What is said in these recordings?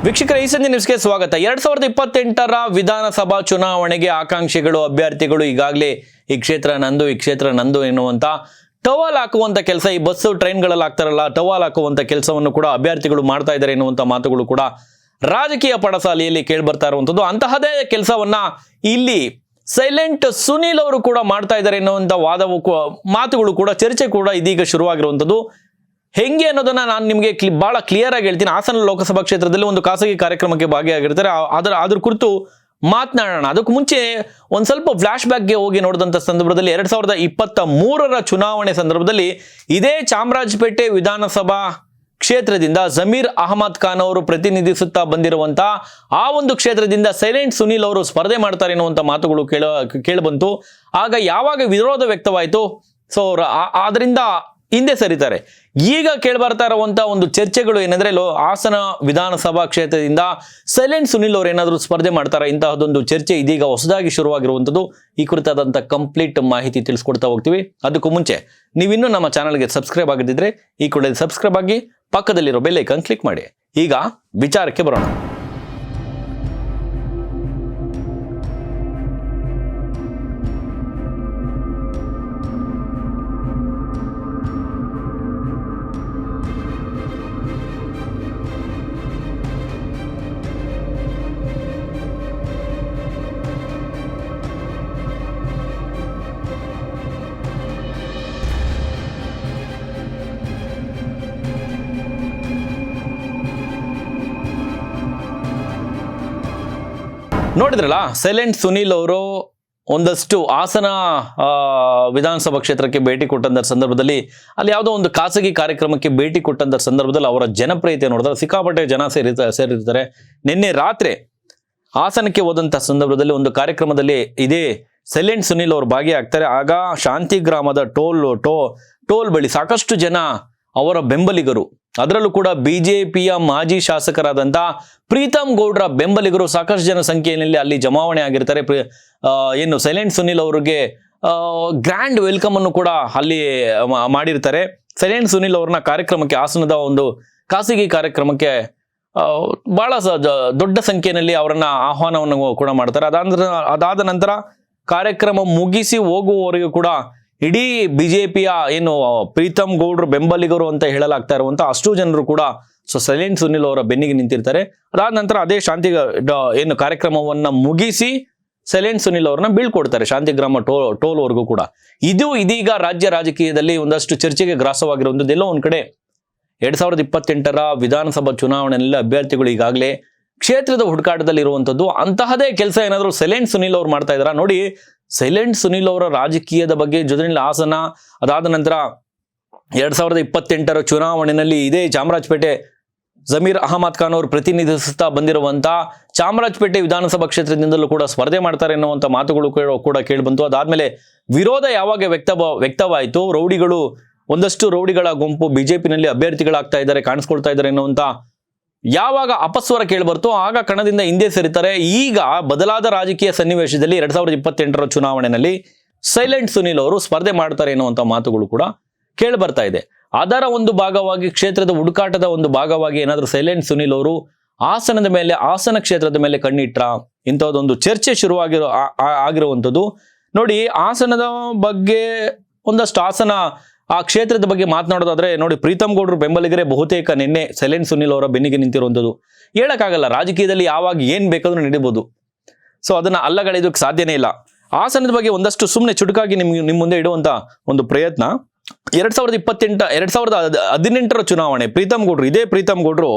ವೀಕ್ಷಕರ ಈ ಸಂಜೆ ನ್ಯೂಸ್ಗೆ ಸ್ವಾಗತ. 2028ರ ವಿಧಾನಸಭಾ ಚುನಾವಣೆಗೆ ಆಕಾಂಕ್ಷಿಗಳು ಅಭ್ಯರ್ಥಿಗಳು ಈಗಾಗಲೇ ಈ ಕ್ಷೇತ್ರ ನಂದು ಎನ್ನುವಂತ ಟವಲ್ ಹಾಕುವಂತ ಕೆಲಸ, ಈ ಬಸ್ಸು ಟ್ರೈನ್ಗಳಲ್ಲಿ ಆಗ್ತಾರಲ್ಲ ಟವಲ್ ಹಾಕುವಂತ ಕೆಲಸವನ್ನು ಕೂಡ ಅಭ್ಯರ್ಥಿಗಳು ಮಾಡ್ತಾ ಇದ್ದಾರೆ ಎನ್ನುವಂತ ಮಾತುಗಳು ಕೂಡ ರಾಜಕೀಯ ಪಡಸಾಲೆಯಲ್ಲಿ ಕೇಳಿ ಬರ್ತಾ ಇರುವಂತದ್ದು. ಅಂತಹದೇ ಕೆಲಸವನ್ನ ಇಲ್ಲಿ ಸೈಲೆಂಟ್ ಸುನೀಲ್ ಅವರು ಕೂಡ ಮಾಡ್ತಾ ಇದ್ದಾರೆ ಎನ್ನುವಂತ ಮಾತುಗಳು ಕೂಡ ಚರ್ಚೆ ಕೂಡ ಇದೀಗ ಶುರುವಾಗಿರುವಂತದ್ದು. ಹೆಂಗೆ ಅನ್ನೋದನ್ನ ನಾನು ನಿಮಗೆ ಬಹಳ ಕ್ಲಿಯರ್ ಆಗಿ ಹೇಳ್ತೀನಿ. ಹಾಸನ ಲೋಕಸಭಾ ಕ್ಷೇತ್ರದಲ್ಲಿ ಒಂದು ಖಾಸಗಿ ಕಾರ್ಯಕ್ರಮಕ್ಕೆ ಭಾಗಿಯಾಗಿರ್ತಾರೆ. ಅದ್ರ ಕುರಿತು ಮಾತನಾಡೋಣ. ಅದಕ್ಕೂ ಮುಂಚೆ ಒಂದ್ ಸ್ವಲ್ಪ ಫ್ಲಾಶ್ ಬ್ಯಾಕ್ಗೆ ಹೋಗಿ ನೋಡಿದಂತ ಸಂದರ್ಭದಲ್ಲಿ 2023ರ ಚುನಾವಣೆ ಸಂದರ್ಭದಲ್ಲಿ ಇದೇ ಚಾಮರಾಜಪೇಟೆ ವಿಧಾನಸಭಾ ಕ್ಷೇತ್ರದಿಂದ ಜಮೀರ್ ಅಹಮದ್ ಖಾನ್ ಅವರು ಪ್ರತಿನಿಧಿಸುತ್ತಾ ಬಂದಿರುವಂತ ಆ ಒಂದು ಕ್ಷೇತ್ರದಿಂದ ಸೈಲೆಂಟ್ ಸುನೀಲ್ ಅವರು ಸ್ಪರ್ಧೆ ಮಾಡ್ತಾರೆ ಎನ್ನುವಂತ ಮಾತುಗಳು ಕೇಳಬಂತು. ಆಗ ಯಾವಾಗ ವಿರೋಧ ವ್ಯಕ್ತವಾಯಿತು, ಸೊ ಅದರಿಂದ ಹಿಂದೆ ಸರಿತಾರೆ. ಈಗ ಕೇಳ್ಬರ್ತಾ ಇರುವಂತ ಒಂದು ಚರ್ಚೆಗಳು ಏನಂದ್ರೆ, ಹಾಸನ ವಿಧಾನಸಭಾ ಕ್ಷೇತ್ರದಿಂದ ಸೈಲೆಂಟ್ ಸುನೀಲ್ ಅವರು ಏನಾದರೂ ಸ್ಪರ್ಧೆ ಮಾಡ್ತಾರಾ, ಇಂತಹದೊಂದು ಚರ್ಚೆ ಇದೀಗ ಹೊಸದಾಗಿ ಶುರುವಾಗಿರುವಂತದ್ದು. ಈ ಕುರಿತಾದಂತ ಕಂಪ್ಲೀಟ್ ಮಾಹಿತಿ ತಿಳಿಸ್ಕೊಡ್ತಾ ಹೋಗ್ತೀವಿ. ಅದಕ್ಕೂ ಮುಂಚೆ ನೀವಿನ್ನೂ ನಮ್ಮ ಚಾನಲ್ಗೆ ಸಬ್ಸ್ಕ್ರೈಬ್ ಆಗದಿದ್ರೆ ಈ ಕೂಡಲೇ ಸಬ್ಸ್ಕ್ರೈಬ್ ಆಗಿ ಪಕ್ಕದಲ್ಲಿರೋ ಬೆಲ್ ಐಕಾನ್ ಕ್ಲಿಕ್ ಮಾಡಿ. ಈಗ ವಿಚಾರಕ್ಕೆ ಬರೋಣ. ನೋಡಿದ್ರಲ್ಲ, ಸೈಲೆಂಟ್ ಸುನೀಲ್ ಅವರು ಒಂದಷ್ಟು ಹಾಸನ ವಿಧಾನಸಭಾ ಕ್ಷೇತ್ರಕ್ಕೆ ಭೇಟಿ ಕೊಟ್ಟಂತ ಸಂದರ್ಭದಲ್ಲಿ ಅಲ್ಲಿ ಯಾವುದೋ ಒಂದು ಖಾಸಗಿ ಕಾರ್ಯಕ್ರಮಕ್ಕೆ ಭೇಟಿ ಕೊಟ್ಟಂತ ಸಂದರ್ಭದಲ್ಲಿ ಅವರ ಜನಪ್ರಿಯತೆ ನೋಡಿದ್ರೆ ಸಿಕ್ಕಾಪಟ್ಟೆ ಜನ ಸೇರಿರ್ತಾರೆ. ನಿನ್ನೆ ರಾತ್ರಿ ಹಾಸನಕ್ಕೆ ಹೋದಂತ ಸಂದರ್ಭದಲ್ಲಿ ಒಂದು ಕಾರ್ಯಕ್ರಮದಲ್ಲಿ ಇದೇ ಸೈಲೆಂಟ್ ಸುನೀಲ್ ಅವರು ಭಾಗಿಯಾಗ್ತಾರೆ. ಆಗ ಶಾಂತಿ ಗ್ರಾಮದ ಟೋಲ್ ಬಳಿ ಸಾಕಷ್ಟು ಜನ ಅವರ ಬೆಂಬಲಿಗರು, ಅದರಲ್ಲೂ ಕೂಡ ಬಿಜೆಪಿಯ ಮಾಜಿ ಶಾಸಕರಾದಂತ ಪ್ರೀತಮ್ ಗೌಡ್ರ ಬೆಂಬಲಿಗರು ಸಾಕಷ್ಟು ಜನ ಸಂಖ್ಯೆಯಲ್ಲಿ ಅಲ್ಲಿ ಜಮಾವಣೆ ಆಗಿರ್ತಾರೆ. ಏನು ಸೈಲೆಂಟ್ ಸುನೀಲ್ ಅವರಿಗೆ ಗ್ರ್ಯಾಂಡ್ ವೆಲ್ಕಮ್ ಅನ್ನು ಕೂಡ ಅಲ್ಲಿ ಮಾಡಿರ್ತಾರೆ. ಸೈಲೆಂಟ್ ಸುನೀಲ್ ಅವ್ರನ್ನ ಕಾರ್ಯಕ್ರಮಕ್ಕೆ, ಹಾಸನದ ಒಂದು ಖಾಸಗಿ ಕಾರ್ಯಕ್ರಮಕ್ಕೆ ಬಹಳ ದೊಡ್ಡ ಸಂಖ್ಯೆಯಲ್ಲಿ ಅವರನ್ನ ಆಹ್ವಾನವನ್ನು ಕೂಡ ಮಾಡ್ತಾರೆ. ಅದಾದ ನಂತರ ಕಾರ್ಯಕ್ರಮ ಮುಗಿಸಿ ಹೋಗುವವರೆಗೂ ಕೂಡ ಇಡೀ ಬಿಜೆಪಿಯ ಏನು ಪ್ರೀತಮ್ ಗೌಡ್ರು ಬೆಂಬಲಿಗರು ಅಂತ ಹೇಳಲಾಗ್ತಾ ಇರುವಂತ ಅಷ್ಟು ಜನರು ಕೂಡ ಸೈಲೆಂಟ್ ಸುನೀಲ್ ಅವರ ಬೆನ್ನಿಗೆ ನಿಂತಿರ್ತಾರೆ. ಅದಾದ ನಂತರ ಅದೇ ಶಾಂತಿ ಏನು ಕಾರ್ಯಕ್ರಮವನ್ನ ಮುಗಿಸಿ ಸೈಲೆಂಟ್ ಸುನೀಲ್ ಅವ್ರನ್ನ ಬೀಳ್ಕೊಡ್ತಾರೆ ಶಾಂತಿಗ್ರಾಮ ಟೋಲ್ವರೆಗೂ ಕೂಡ. ಇದೀಗ ರಾಜ್ಯ ರಾಜಕೀಯದಲ್ಲಿ ಒಂದಷ್ಟು ಚರ್ಚೆಗೆ ಗ್ರಾಸವಾಗಿರುವಂಥದ್ದು. ಎಲ್ಲೋ ಒಂದ್ ಕಡೆ 2028ರ ವಿಧಾನಸಭಾ ಚುನಾವಣೆಯಲ್ಲಿ ಅಭ್ಯರ್ಥಿಗಳು ಈಗಾಗಲೇ ಕ್ಷೇತ್ರದ ಹುಡುಕಾಟದಲ್ಲಿ ಇರುವಂತದ್ದು. ಅಂತಹದೇ ಕೆಲಸ ಏನಾದರೂ ಸೈಲೆಂಟ್ ಸುನೀಲ್ ಅವ್ರು ಮಾಡ್ತಾ ಇದಾರ ನೋಡಿ. ಸೈಲೆಂಟ್ ಸುನೀಲ್ ಅವರ ರಾಜಕೀಯದ ಬಗ್ಗೆ ಜೊತೆಯಲ್ಲಿ ಹಾಸನ, ಅದಾದ ನಂತರ 2028ರ ಚುನಾವಣೆಯಲ್ಲಿ ಇದೇ ಚಾಮರಾಜಪೇಟೆ ಜಮೀರ್ ಅಹಮದ್ ಖಾನ್ ಅವರು ಪ್ರತಿನಿಧಿಸುತ್ತಾ ಬಂದಿರುವಂತ ಚಾಮರಾಜಪೇಟೆ ವಿಧಾನಸಭಾ ಕ್ಷೇತ್ರದಿಂದಲೂ ಕೂಡ ಸ್ಪರ್ಧೆ ಮಾಡ್ತಾರೆ ಎನ್ನುವಂತ ಮಾತುಗಳು ಕೂಡ ಕೇಳಿಬಂತು. ಅದಾದ್ಮೇಲೆ ವಿರೋಧ ಯಾವಾಗ ವ್ಯಕ್ತವಾಯಿತು, ಒಂದಷ್ಟು ರೌಡಿಗಳ ಗುಂಪು ಬಿಜೆಪಿನಲ್ಲಿ ಅಭ್ಯರ್ಥಿಗಳಾಗ್ತಾ ಇದ್ದಾರೆ, ಕಾಣಿಸ್ಕೊಳ್ತಾ ಇದ್ದಾರೆ ಎನ್ನುವಂತ ಯಾವಾಗ ಅಪಸ್ವರ ಕೇಳಿಬರ್ತು ಆಗ ಕಣದಿಂದ ಹಿಂದೆ ಸರಿತಾರೆ. ಈಗ ಬದಲಾದ ರಾಜಕೀಯ ಸನ್ನಿವೇಶದಲ್ಲಿ 2028ರ ಚುನಾವಣೆಯಲ್ಲಿ ಸೈಲೆಂಟ್ ಸುನೀಲ್ ಅವರು ಸ್ಪರ್ಧೆ ಮಾಡ್ತಾರೆ ಎನ್ನುವಂತ ಮಾತುಗಳು ಕೂಡ ಕೇಳಿ ಬರ್ತಾ ಇದೆ. ಅದರ ಒಂದು ಭಾಗವಾಗಿ, ಕ್ಷೇತ್ರದ ಹುಡುಕಾಟದ ಒಂದು ಭಾಗವಾಗಿ ಏನಾದರೂ ಸೈಲೆಂಟ್ ಸುನೀಲ್ ಅವರು ಹಾಸನ ಕ್ಷೇತ್ರದ ಮೇಲೆ ಕಣ್ಣಿಟ್ರ, ಇಂಥದ್ದೊಂದು ಚರ್ಚೆ ಆಗಿರುವಂಥದ್ದು. ನೋಡಿ, ಹಾಸನದ ಬಗ್ಗೆ ಒಂದಷ್ಟು ಆ ಕ್ಷೇತ್ರದ ಬಗ್ಗೆ ಮಾತನಾಡೋದಾದ್ರೆ ನೋಡಿ, ಪ್ರೀತಮ್ ಗೌಡ್ರು ಬೆಂಬಲಿಗರೇ ಬಹುತೇಕ ನಿನ್ನೆ ಸೈಲೆಂಟ್ ಸುನೀಲ್ ಅವರ ಬೆನ್ನಿಗೆ ನಿಂತಿರುವಂಥದ್ದು. ಹೇಳಕ್ಕಾಗಲ್ಲ, ರಾಜಕೀಯದಲ್ಲಿ ಯಾವಾಗ ಏನ್ ಬೇಕಾದ್ರೂ ನಡೀಬಹುದು. ಸೊ ಅದನ್ನ ಅಲ್ಲಗಳೆಯೋದಕ್ಕೆ ಸಾಧ್ಯನೇ ಇಲ್ಲ. ಹಾಸನದ ಬಗ್ಗೆ ಒಂದಷ್ಟು ಸುಮ್ಮನೆ ಚುಟುಕಾಗಿ ನಿಮ್ಮ ಮುಂದೆ ಇಡುವಂತ ಒಂದು ಪ್ರಯತ್ನ. 2018ರ ಚುನಾವಣೆ ಇದೇ ಪ್ರೀತಮ್ ಗೌಡ್ರು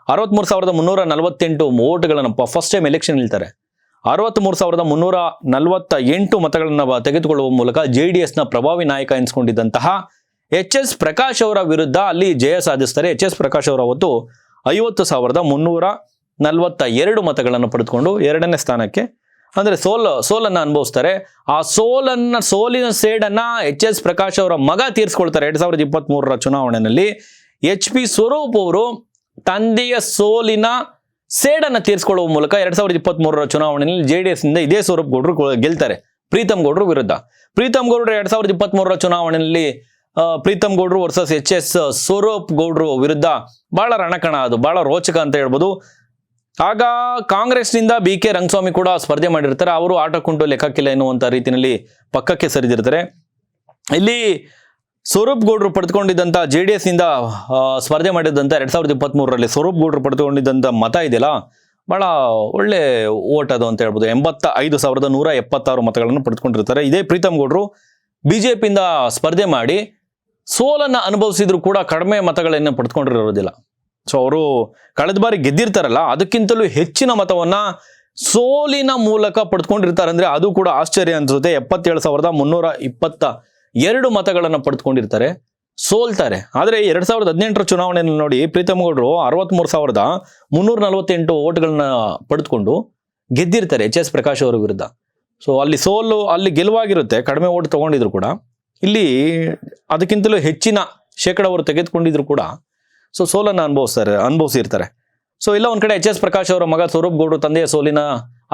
63,348 ವೋಟ್ಗಳನ್ನು ಫಸ್ಟ್ ಟೈಮ್ ಎಲೆಕ್ಷನ್ ನಿಲ್ತಾರೆ. 63,348 ಮತಗಳನ್ನು ತೆಗೆದುಕೊಳ್ಳುವ ಮೂಲಕ JDSನ ಪ್ರಭಾವಿ ನಾಯಕ ಎನಿಸಿಕೊಂಡಿದ್ದಂತಹ HS ಪ್ರಕಾಶ್ ಅವರ ವಿರುದ್ಧ ಅಲ್ಲಿ ಜಯ ಸಾಧಿಸ್ತಾರೆ. HS ಪ್ರಕಾಶ್ ಅವರ ಅವತ್ತು 50,342 ಮತಗಳನ್ನು ಪಡೆದುಕೊಂಡು 2ನೇ ಸ್ಥಾನಕ್ಕೆ, ಅಂದ್ರೆ ಸೋಲನ್ನ ಅನುಭವಿಸ್ತಾರೆ. ಆ ಸೋಲಿನ ಸೇಡನ್ನ HS ಪ್ರಕಾಶ್ ಅವರ ಮಗ ತೀರಿಸ್ಕೊಳ್ತಾರೆ. 2023ರ ಚುನಾವಣೆಯಲ್ಲಿ HP ಸ್ವರೂಪ್ ಅವರು ತಂದೆಯ ಸೋಲಿನ ಸೇಡನ್ನ ತೀರಿಸಿಕೊಳ್ಳುವ ಮೂಲಕ 2023ರ ಚುನಾವಣೆಯಲ್ಲಿ JDS ನಿಂದ ಇದೇ ಸ್ವರೂಪ್ ಗೌಡ್ರು ಗೆಲ್ತಾರೆ ಪ್ರೀತಮ್ ಗೌಡ್ರು ವಿರುದ್ಧ. ಪ್ರೀತಮ್ ಗೌಡ್ರು 2023ರ ಚುನಾವಣೆಯಲ್ಲಿ ಪ್ರೀತಮ್ ಗೌಡ್ರು ವರ್ಸಸ್ HS ಸ್ವರೂಪ್ ಗೌಡ್ರು ವಿರುದ್ಧ ಬಹಳ ರಣಕಣ, ಅದು ಬಹಳ ರೋಚಕ ಅಂತ ಹೇಳ್ಬೋದು. ಆಗ ಕಾಂಗ್ರೆಸ್ನಿಂದ ಬಿ ಕೆ ರಂಗಸ್ವಾಮಿ ಕೂಡ ಸ್ಪರ್ಧೆ ಮಾಡಿರ್ತಾರೆ. ಅವರು ಆಟಕ್ಕುಂಟು ಲೆಕ್ಕಕ್ಕಿಲ್ಲ ಎನ್ನುವಂಥ ರೀತಿಯಲ್ಲಿ ಪಕ್ಕಕ್ಕೆ ಸರಿದಿರ್ತಾರೆ. ಇಲ್ಲಿ ಸ್ವರೂಪ್ ಗೌಡ್ರು ಪಡೆದುಕೊಂಡಿದ್ದಂಥ JDS ನಿಂದ ಸ್ಪರ್ಧೆ ಮಾಡಿದಂಥ 2023ರಲ್ಲಿ ಸ್ವರೂಪ್ ಗೌಡ್ರು ಪಡೆದುಕೊಂಡಿದ್ದಂಥ ಮತ ಇದೆಯಲ್ಲ, ಬಹಳ ಒಳ್ಳೆ ಓಟ್ ಅದು ಅಂತ ಹೇಳ್ಬೋದು. 85,176 ಮತಗಳನ್ನು ಪಡೆದುಕೊಂಡಿರ್ತಾರೆ. ಇದೇ ಪ್ರೀತಮ್ ಗೌಡ್ರು ಬಿಜೆಪಿಯಿಂದ ಸ್ಪರ್ಧೆ ಮಾಡಿ ಸೋಲನ್ನು ಅನುಭವಿಸಿದ್ರು ಕೂಡ ಕಡಿಮೆ ಮತಗಳನ್ನು ಪಡೆದುಕೊಂಡಿರೋದಿಲ್ಲ. ಸೊ ಅವರು ಕಳೆದ ಬಾರಿ ಗೆದ್ದಿರ್ತಾರಲ್ಲ, ಅದಕ್ಕಿಂತಲೂ ಹೆಚ್ಚಿನ ಮತವನ್ನ ಸೋಲಿನ ಮೂಲಕ ಪಡೆದುಕೊಂಡಿರ್ತಾರೆ. ಅಂದ್ರೆ ಅದು ಕೂಡ ಆಶ್ಚರ್ಯ ಅನ್ಸುತ್ತೆ. 77,322 ಮತಗಳನ್ನು ಪಡೆದುಕೊಂಡಿರ್ತಾರೆ, ಸೋಲ್ತಾರೆ. ಆದರೆ 2018ರ ಚುನಾವಣೆಯಲ್ಲಿ ನೋಡಿ, ಪ್ರೀತಮ್ ಗೌಡ್ರು 63,348 ಓಟ್ಗಳನ್ನ ಪಡೆದುಕೊಂಡು ಗೆದ್ದಿರ್ತಾರೆ HS ಪ್ರಕಾಶ್ ಅವರ ವಿರುದ್ಧ. ಸೊ ಅಲ್ಲಿ ಸೋಲು, ಅಲ್ಲಿ ಗೆಲುವಾಗಿರುತ್ತೆ, ಕಡಿಮೆ ಓಟ್ ತಗೊಂಡಿದ್ರು ಕೂಡ. ಇಲ್ಲಿ ಅದಕ್ಕಿಂತಲೂ ಹೆಚ್ಚಿನ ಶೇಕಡ ಅವರು ತೆಗೆದುಕೊಂಡಿದ್ರು ಕೂಡ ಸೊ ಸೋಲನ್ನು ಅನುಭವಿಸಿರ್ತಾರೆ. ಸೊ ಇಲ್ಲ ಒಂದ್ ಕಡೆ HS ಪ್ರಕಾಶ್ ಅವರ ಮಗ ಸ್ವರೂಪ್ ಗೌಡ್ರು ತಂದೆಯ ಸೋಲಿನ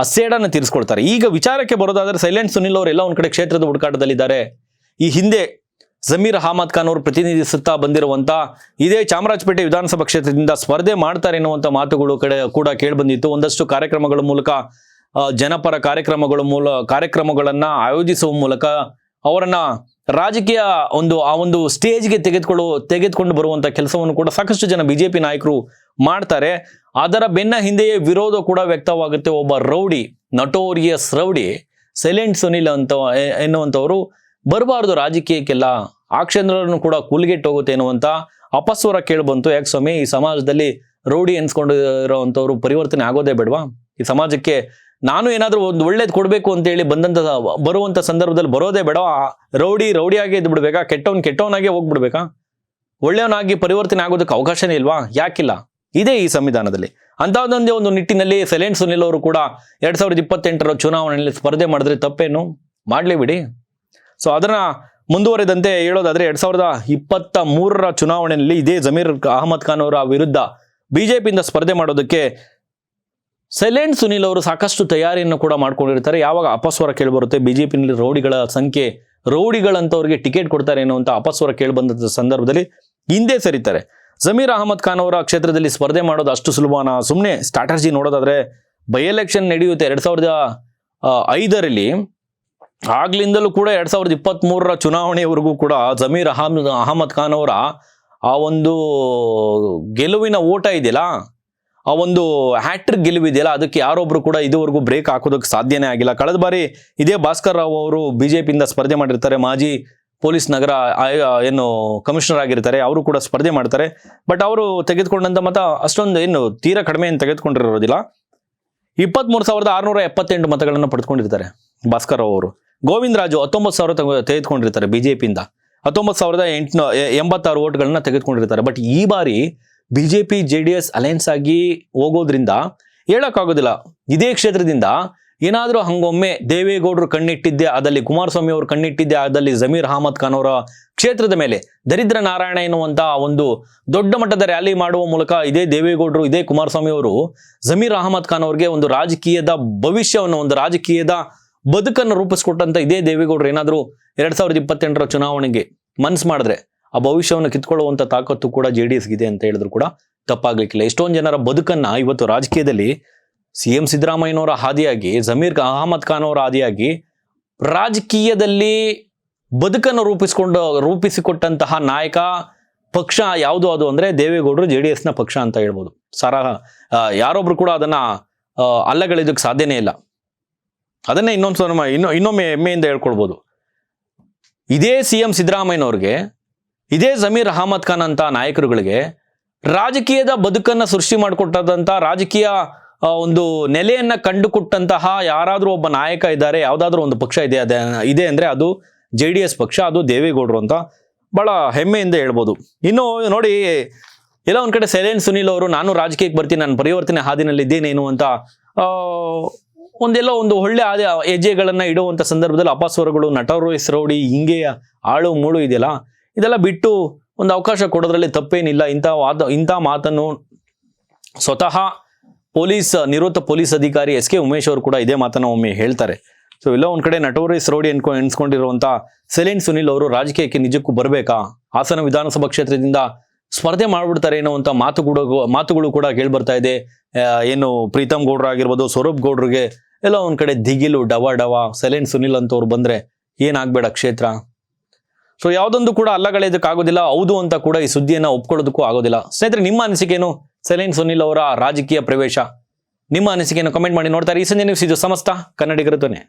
ಅಸೇಡನ್ನು ತೀರಿಸ್ಕೊಳ್ತಾರೆ. ಈಗ ವಿಚಾರಕ್ಕೆ ಬರೋದಾದ್ರೆ ಸೈಲೆಂಟ್ ಸುನಿಲ್ ಅವರು ಎಲ್ಲ ಒಂದ್ ಕಡೆ ಕ್ಷೇತ್ರದ ಹುಡುಕಾಟದಲ್ಲಿದ್ದಾರೆ. ಈ ಹಿಂದೆ ಜಮೀರ್ ಅಹಮದ್ ಖಾನ್ ಅವರು ಪ್ರತಿನಿಧಿಸುತ್ತಾ ಬಂದಿರುವಂತ ಇದೇ ಚಾಮರಾಜಪೇಟೆ ವಿಧಾನಸಭಾ ಕ್ಷೇತ್ರದಿಂದ ಸ್ಪರ್ಧೆ ಮಾಡ್ತಾರೆ ಎನ್ನುವಂತ ಮಾತುಗಳು ಕೂಡ ಕೇಳಿಬಂದಿತ್ತು. ಒಂದಷ್ಟು ಕಾರ್ಯಕ್ರಮಗಳ ಮೂಲಕ, ಜನಪರ ಕಾರ್ಯಕ್ರಮಗಳನ್ನ ಆಯೋಜಿಸುವ ಮೂಲಕ ಅವರನ್ನ ರಾಜಕೀಯ ಒಂದು ಸ್ಟೇಜ್ಗೆ ತೆಗೆದುಕೊಂಡು ಬರುವಂತ ಕೆಲಸವನ್ನು ಕೂಡ ಸಾಕಷ್ಟು ಜನ ಬಿಜೆಪಿ ನಾಯಕರು ಮಾಡ್ತಾರೆ. ಅದರ ಬೆನ್ನ ಹಿಂದೆಯೇ ವಿರೋಧ ಕೂಡ ವ್ಯಕ್ತವಾಗುತ್ತೆ. ಒಬ್ಬ rowdy, notorious rowdy silent Sunil ಎನ್ನುವಂಥವರು ಬರಬಾರ್ದು ರಾಜಕೀಯಕ್ಕೆಲ್ಲ, ಆ ಕ್ಷೇತ್ರವನ್ನು ಕೂಡ ಕೂಲ್ಗೆಟ್ಟು ಹೋಗುತ್ತೆ ಎನ್ನುವಂತ ಅಪಸ್ವರ ಕೇಳಿಬಂತು. ಯಾಕೆ ಸ್ವಾಮಿ, ಈ ಸಮಾಜದಲ್ಲಿ ರೌಡಿ ಎನ್ಸ್ಕೊಂಡಿರೋವಂಥವ್ರು ಪರಿವರ್ತನೆ ಆಗೋದೇ ಬೇಡವಾ? ಈ ಸಮಾಜಕ್ಕೆ ನಾನು ಏನಾದ್ರೂ ಒಂದು ಒಳ್ಳೇದು ಕೊಡಬೇಕು ಅಂತ ಹೇಳಿ ಬರುವಂತ ಸಂದರ್ಭದಲ್ಲಿ ಬರೋದೇ ಬೇಡ? ರೌಡಿಯಾಗಿ ಇದ್ದು ಬಿಡ್ಬೇಕಾ? ಕೆಟ್ಟವನಾಗೆ ಹೋಗ್ಬಿಡ್ಬೇಕಾ? ಒಳ್ಳೆಯವನಾಗಿ ಪರಿವರ್ತನೆ ಆಗೋದಕ್ಕೆ ಅವಕಾಶನೇ ಇಲ್ವಾ? ಯಾಕಿಲ್ಲ? ಇದೇ ಈ ಸಂವಿಧಾನದಲ್ಲಿ. ಅಂತಹದೊಂದೇ ಒಂದು ನಿಟ್ಟಿನಲ್ಲಿ ಸೈಲೆಂಟ್ ಸುನಿಲ್ ಅವರು ಕೂಡ 2028ರ ಚುನಾವಣೆಯಲ್ಲಿ ಸ್ಪರ್ಧೆ ಮಾಡಿದ್ರೆ ತಪ್ಪೇನು? ಮಾಡ್ಲೇ ಬಿಡಿ. ಸೊ ಅದನ್ನ ಮುಂದುವರೆದಂತೆ ಹೇಳೋದಾದ್ರೆ 2023ರ ಚುನಾವಣೆಯಲ್ಲಿ ಇದೇ ಜಮೀರ್ ಅಹಮದ್ ಖಾನ್ ಅವರ ವಿರುದ್ಧ ಬಿಜೆಪಿಯಿಂದ ಸ್ಪರ್ಧೆ ಮಾಡೋದಕ್ಕೆ ಸೈಲೆಂಟ್ ಸುನಿಲ್ ಅವರು ಸಾಕಷ್ಟು ತಯಾರಿಯನ್ನು ಕೂಡ ಮಾಡ್ಕೊಂಡಿರ್ತಾರೆ. ಯಾವಾಗ ಅಪಸ್ವರ ಕೇಳಿಬರುತ್ತೆ ಬಿಜೆಪಿನಲ್ಲಿ ರೌಡಿಗಳ ಸಂಖ್ಯೆ, ರೌಡಿಗಳಂತವ್ರಿಗೆ ಟಿಕೆಟ್ ಕೊಡ್ತಾರೆ ಅನ್ನುವಂಥ ಅಪಸ್ವರ ಕೇಳಿಬಂದ ಸಂದರ್ಭದಲ್ಲಿ ಹಿಂದೆ ಸರಿತಾರೆ. ಜಮೀರ್ ಅಹಮದ್ ಖಾನ್ ಅವರ ಕ್ಷೇತ್ರದಲ್ಲಿ ಸ್ಪರ್ಧೆ ಮಾಡೋದು ಅಷ್ಟು ಸುಲಭನ? ಸುಮ್ಮನೆ ಸ್ಟ್ರಾಟಜಿ ನೋಡೋದಾದ್ರೆ ಬೈ ಎಲೆಕ್ಷನ್ ನಡೆಯುತ್ತೆ 2005ರಲ್ಲಿ. ಆಗ್ಲಿಂದಲೂ ಕೂಡ 2023ರ ಚುನಾವಣೆಯವರೆಗೂ ಕೂಡ ಜಮೀರ್ ಅಹಮದ್ ಖಾನ್ ಅವರ ಆ ಒಂದು ಗೆಲುವಿನ ಓಟ ಇದೆಯಲ್ಲ, ಆ ಒಂದು ಹ್ಯಾಟ್ರಿಕ್ ಗೆಲುವಿದೆಯಲ್ಲ, ಅದಕ್ಕೆ ಯಾರೊಬ್ರು ಕೂಡ ಇದುವರೆಗೂ ಬ್ರೇಕ್ ಹಾಕೋದಕ್ಕೆ ಸಾಧ್ಯನೇ ಆಗಿಲ್ಲ. ಕಳೆದ ಬಾರಿ ಇದೇ ಭಾಸ್ಕರ್ ರಾವ್ ಅವರು ಬಿಜೆಪಿಯಿಂದ ಸ್ಪರ್ಧೆ ಮಾಡಿರ್ತಾರೆ. ಮಾಜಿ ಪೊಲೀಸ್ ನಗರ ಕಮಿಷನರ್ ಆಗಿರ್ತಾರೆ. ಅವರು ಕೂಡ ಸ್ಪರ್ಧೆ ಮಾಡ್ತಾರೆ. ಬಟ್ ಅವರು ತೆಗೆದುಕೊಂಡಂತ ಮತ ಅಷ್ಟೊಂದು ತೀರಾ ಕಡಿಮೆ ಏನು ತೆಗೆದುಕೊಂಡಿರೋದಿಲ್ಲ. 23,678 ಮತಗಳನ್ನು ಪಡೆದುಕೊಂಡಿರ್ತಾರೆ ಭಾಸ್ಕರ್ ರಾವ್ ಅವರು. ಗೋವಿಂದ ರಾಜು 19,000 ತೆಗೆದುಕೊಂಡಿರ್ತಾರೆ ಬಿಜೆಪಿಯಿಂದ. 19,886 ಓಟ್ಗಳನ್ನ ತೆಗೆದುಕೊಂಡಿರ್ತಾರೆ. ಬಟ್ ಈ ಬಾರಿ ಬಿಜೆಪಿ JDS ಅಲಯನ್ಸ್ ಆಗಿ ಹೋಗೋದ್ರಿಂದ ಹೇಳಕ್ಕಾಗೋದಿಲ್ಲ. ಇದೇ ಕ್ಷೇತ್ರದಿಂದ ಏನಾದರೂ ಹಂಗೊಮ್ಮೆ ದೇವೇಗೌಡರು ಕಣ್ಣಿಟ್ಟಿದ್ದೆ, ಅದಲ್ಲಿ ಕುಮಾರಸ್ವಾಮಿ ಅವರು ಕಣ್ಣಿಟ್ಟಿದ್ದೆ, ಅದಲ್ಲಿ ಜಮೀರ್ ಅಹಮದ್ ಖಾನ್ ಅವರ ಕ್ಷೇತ್ರದ ಮೇಲೆ ದರಿದ್ರ ನಾರಾಯಣ ಎನ್ನುವಂತ ಒಂದು ದೊಡ್ಡ ಮಟ್ಟದ ರ್ಯಾಲಿ ಮಾಡುವ ಮೂಲಕ ಇದೇ ದೇವೇಗೌಡರು, ಇದೇ ಕುಮಾರಸ್ವಾಮಿ ಅವರು ಜಮೀರ್ ಅಹಮದ್ ಖಾನ್ ಅವರಿಗೆ ಒಂದು ರಾಜಕೀಯದ ಭವಿಷ್ಯವನ್ನು, ಒಂದು ರಾಜಕೀಯದ ಬದುಕನ್ನು ರೂಪಿಸ್ಕೊಟ್ಟಂತ ಇದೇ ದೇವೇಗೌಡರು ಏನಾದರೂ 2028ರ ಚುನಾವಣೆಗೆ ಮನಸ್ಸು ಮಾಡಿದ್ರೆ ಆ ಭವಿಷ್ಯವನ್ನು ಕಿತ್ಕೊಳ್ಳುವಂತ ತಾಕತ್ತು ಕೂಡ JDS ಗಿದೆ ಅಂತ ಹೇಳಿದ್ರು ಕೂಡ ತಪ್ಪಾಗ್ಲಿಕ್ಕಿಲ್ಲ. ಎಷ್ಟೊಂದು ಜನರ ಬದುಕನ್ನ ಇವತ್ತು ರಾಜಕೀಯದಲ್ಲಿ CM ಸಿದ್ದರಾಮಯ್ಯನವರ ಹಾದಿಯಾಗಿ, ಜಮೀರ್ ಅಹಮದ್ ಖಾನ್ ಅವರ ಹಾದಿಯಾಗಿ ರಾಜಕೀಯದಲ್ಲಿ ಬದುಕನ್ನು ರೂಪಿಸಿಕೊಟ್ಟಂತಹ ನಾಯಕ ಪಕ್ಷ ಯಾವುದು ಅದು ಅಂದ್ರೆ ದೇವೇಗೌಡರು JDSನ ಪಕ್ಷ ಅಂತ ಹೇಳ್ಬೋದು. ಯಾರೊಬ್ರು ಕೂಡ ಅದನ್ನ ಅಲ್ಲಗಳಿದಕ್ಕೆ ಸಾಧ್ಯನೇ ಇಲ್ಲ. ಅದನ್ನೇ ಇನ್ನೊಮ್ಮೆ ಹೆಮ್ಮೆಯಿಂದ ಹೇಳ್ಕೊಳ್ಬೋದು. ಇದೇ CM ಸಿದ್ದರಾಮಯ್ಯನವ್ರಿಗೆ, ಇದೇ ಜಮೀರ್ ಅಹಮದ್ ಖಾನ್ ಅಂತ ನಾಯಕರುಗಳಿಗೆ ರಾಜಕೀಯದ ಬದುಕನ್ನ ಸೃಷ್ಟಿ ಮಾಡಿಕೊಟ್ಟಂತ, ರಾಜಕೀಯ ಒಂದು ನೆಲೆಯನ್ನ ಕಂಡುಕೊಟ್ಟಂತಹ ಯಾರಾದ್ರೂ ಒಬ್ಬ ನಾಯಕ ಇದ್ದಾರೆ, ಯಾವ್ದಾದ್ರು ಒಂದು ಪಕ್ಷ ಇದೆ ಅಂದ್ರೆ ಅದು JDS ಪಕ್ಷ, ಅದು ದೇವೇಗೌಡರು ಅಂತ ಬಹಳ ಹೆಮ್ಮೆಯಿಂದ ಹೇಳ್ಬೋದು. ಇನ್ನು ನೋಡಿ, ಎಲ್ಲ ಒಂದ್ ಕಡೆ ಸೈಲೆಂಟ್ ಸುನಿಲ್ ಅವರು ನಾನು ರಾಜಕೀಯಕ್ಕೆ ಬರ್ತೀನಿ, ನಾನು ಪರಿವರ್ತನೆ ಹಾದಿನಲ್ಲಿ ಇದ್ದೇನೇನು ಅಂತ ಒಂದು ಒಳ್ಳೆ ಹೆಜ್ಜೆಗಳನ್ನ ಇಡುವಂತ ಸಂದರ್ಭದಲ್ಲಿ ಅಪಸ್ವರಗಳು, ನಟೋರಿಯಸ್ ರೌಡಿ, ಹಿಂಗೆ ಆಳು ಮೂಳು ಇದೆಯಲ್ಲ, ಇದೆಲ್ಲ ಬಿಟ್ಟು ಒಂದು ಅವಕಾಶ ಕೊಡೋದ್ರಲ್ಲಿ ತಪ್ಪೇನಿಲ್ಲ. ಇಂಥ ಮಾತನ್ನು ಸ್ವತಃ ನಿವೃತ್ತ ಪೊಲೀಸ್ ಅಧಿಕಾರಿ SK ಉಮೇಶ್ ಅವರು ಕೂಡ ಇದೇ ಮಾತನ್ನ ಒಮ್ಮೆ ಹೇಳ್ತಾರೆ. ಸೊ ಎಲ್ಲ ಒಂದ್ ಕಡೆ ನಟೋರಿಯಸ್ ರೌಡಿ ಎನ್ಸ್ಕೊಂಡಿರುವಂತ ಸೈಲೆಂಟ್ ಸುನಿಲ್ ಅವರು ರಾಜಕೀಯಕ್ಕೆ ನಿಜಕ್ಕೂ ಬರಬೇಕಾ? ಹಾಸನ ವಿಧಾನಸಭಾ ಕ್ಷೇತ್ರದಿಂದ ಸ್ಪರ್ಧೆ ಮಾಡ್ಬಿಡ್ತಾರೆ ಏನೋ ಅಂತ ಮಾತುಗಳು ಕೂಡ ಕೇಳಿ ಬರ್ತಾ ಇದೆ. ಏನು ಪ್ರೀತಮ್ ಗೌಡ್ರ ಆಗಿರ್ಬೋದು, ಸ್ವರೂಪ್ ಗೌಡ್ರಿಗೆ ಎಲ್ಲ ಒಂದ್ ಕಡೆ ದಿಗಿಲು, ಡವ ಸೈಲೆಂಟ್ ಸುನಿಲ್ ಅಂತವ್ರು ಬಂದ್ರೆ ಏನಾಗ್ಬೇಡ ಕ್ಷೇತ್ರ. ಸೊ ಯಾವುದೊಂದು ಕೂಡ ಅಲ್ಲಗಳೆಯೋದಕ್ಕಾಗೋದಿಲ್ಲ, ಹೌದು ಅಂತ ಕೂಡ ಈ ಸುದ್ದಿಯನ್ನ ಒಪ್ಕೊಳ್ಳೋದಕ್ಕೂ ಆಗೋದಿಲ್ಲ. ಸ್ನೇಹಿತರೆ, ನಿಮ್ಮ ಅನಿಸಿಕೆನು ಸೈಲೆಂಟ್ ಸುನಿಲ್ ಅವರ ರಾಜಕೀಯ ಪ್ರವೇಶ? ನಿಮ್ಮ ಅನಿಸಿಕೆಯನ್ನು ಕಮೆಂಟ್ ಮಾಡಿ. ನೋಡ್ತಾರೆ ಈ ಸಂಜೆ ನ್ಯೂಸ್, ಇದು ಸಮಸ್ತ ಕನ್ನಡಿಗರ ಧ್ವನಿ.